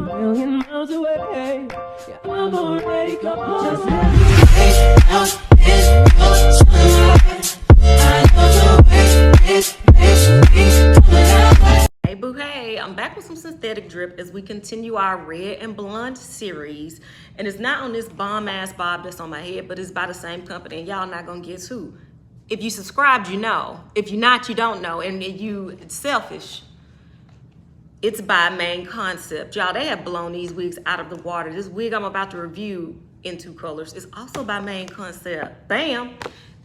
million miles away. Yeah, I'm already gone. Just let me out this sunlight. I love the way it makes me come alive. Hey boo, hey, I'm back with some synthetic drip as we continue our red and blonde series. And it's not on this bomb ass bob that's on my head, but it's by the same company, and y'all not gonna guess who. If you subscribed, you know. If you're not, you don't know. And it's selfish. It's by Main Concept. Y'all, they have blown these wigs out of the water. This wig I'm about to review in 2 colors is also by Main Concept. Bam!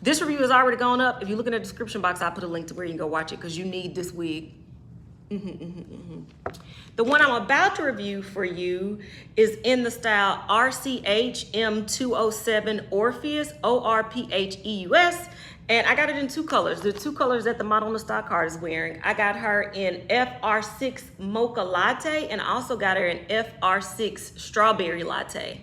This review has already gone up. If you look in the description box, I'll put a link to where you can go watch it because you need this wig. The one I'm about to review for you is in the style RCHM207 Orpheus, Orpheus. And I got it in 2 colors. The 2 colors that the model on the stock card is wearing. I got her in FR6 Mocha Latte, and I also got her in FR6 Strawberry Latte.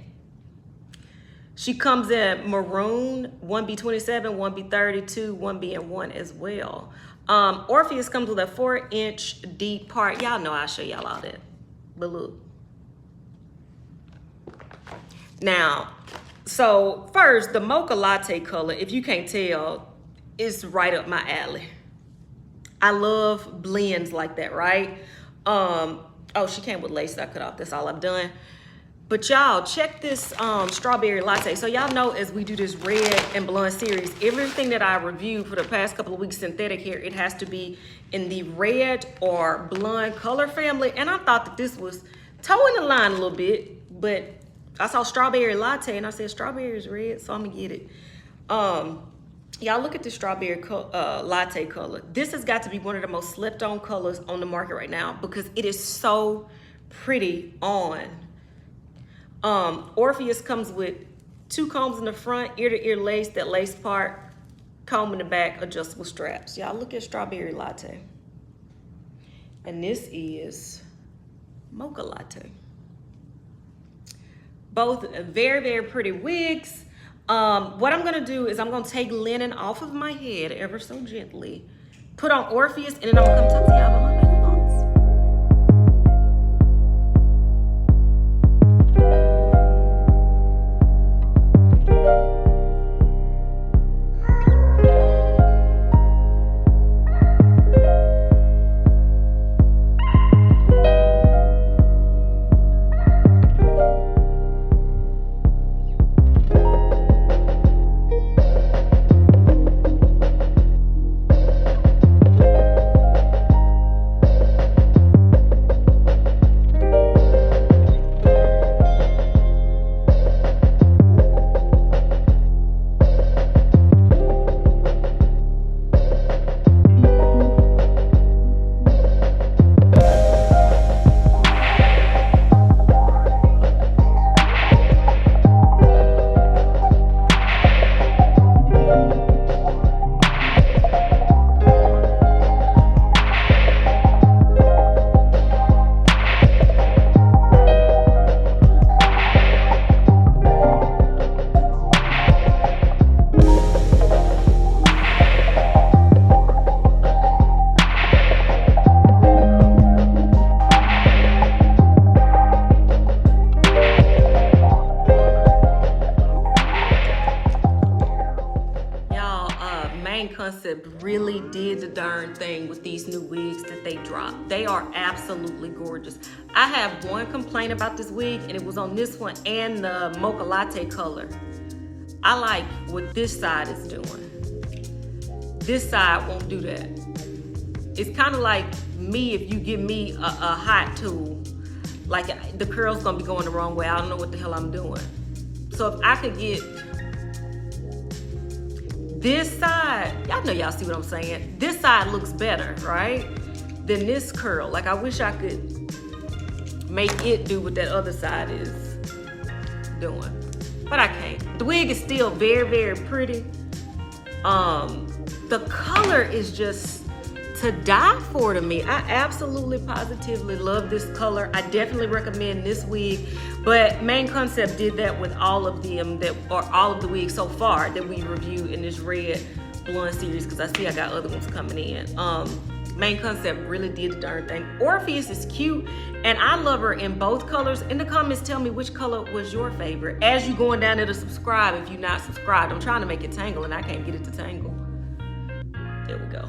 She comes in maroon, 1B27, 1B32, 1B and 1 as well. Orpheus comes with a 4-inch deep part. Y'all know I'll show y'all all that. But look. Now, so first, the Mocha Latte color, if you can't tell, is right up my alley. I love blends like that, right? Oh, she came with lace that I cut off. That's all I've done. But y'all, check this strawberry latte. So y'all know as we do this red and blonde series, everything that I reviewed for the past couple of weeks synthetic hair, it has to be in the red or blonde color family. And I thought that this was toeing the line a little bit, but I saw strawberry latte and I said strawberry is red, so I'm gonna get it. Y'all look at this strawberry latte color. This has got to be one of the most slept on colors on the market right now because it is so pretty on. Orpheus comes with 2 combs in the front, ear to ear lace, that lace part, comb in the back, adjustable straps. Y'all look at strawberry latte. And this is Mocha Latte. Both very, very pretty wigs. What I'm gonna do is I'm gonna take linen off of my head ever so gently, put on Orpheus, and then I'm gonna come talk to y'all about my final thoughts. Concept really did the darn thing with these new wigs that they dropped. They are absolutely gorgeous. I have one complaint about this wig, and it was on this one and the Mocha Latte color. I like what this side is doing. This side won't do that. It's kind of like me if you give me a hot tool, like the curl's gonna be going the wrong way. I don't know what the hell I'm doing. So if I could get this side, y'all know y'all see what I'm saying. This side looks better, right? Than this curl. Like I wish I could make it do what that other side is doing. But I can't. The wig is still very, very pretty. The color is just to die for to me. I absolutely positively love this color. I definitely recommend this wig, but Main Concept did that with all of them all of the wigs so far that we reviewed in this red blonde series, because I see I got other ones coming in. Main Concept really did the darn thing. Orpheus is cute, and I love her in both colors. In the comments, tell me which color was your favorite. As you going down there to subscribe, if you're not subscribed, I'm trying to make it tangle, and I can't get it to tangle. There we go.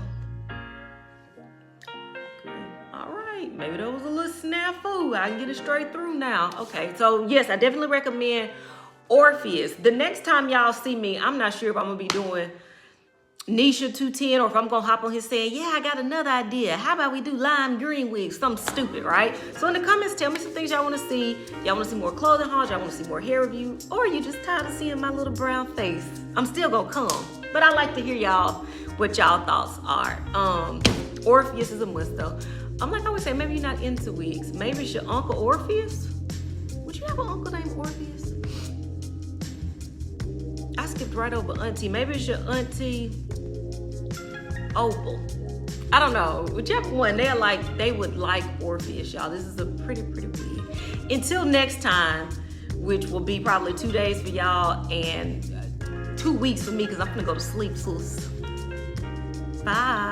Okay. All right, maybe there was a little snafu. I can get it straight through now. Okay, so yes, I definitely recommend Orpheus. The next time y'all see me, I'm not sure if I'm gonna be doing Nisha 210 or if I'm gonna hop on here saying, yeah, I got another idea. How about we do lime green wigs? Something stupid, right? So in the comments, tell me some things y'all wanna see. Y'all wanna see more clothing hauls, y'all wanna see more hair reviews, or you just tired of seeing my little brown face. I'm still gonna come, but I like to hear y'all, what y'all thoughts are. Orpheus is a must though. I'm like I always say, maybe you're not into wigs. Maybe it's your Uncle Orpheus. Would you have an uncle named Orpheus? I skipped right over auntie. Maybe it's your auntie Opal. I don't know. Whichever one, they would like Orpheus, y'all. This is a pretty wig. Until next time, which will be probably 2 days for y'all and 2 weeks for me because I'm gonna go to sleep, sis. Bye.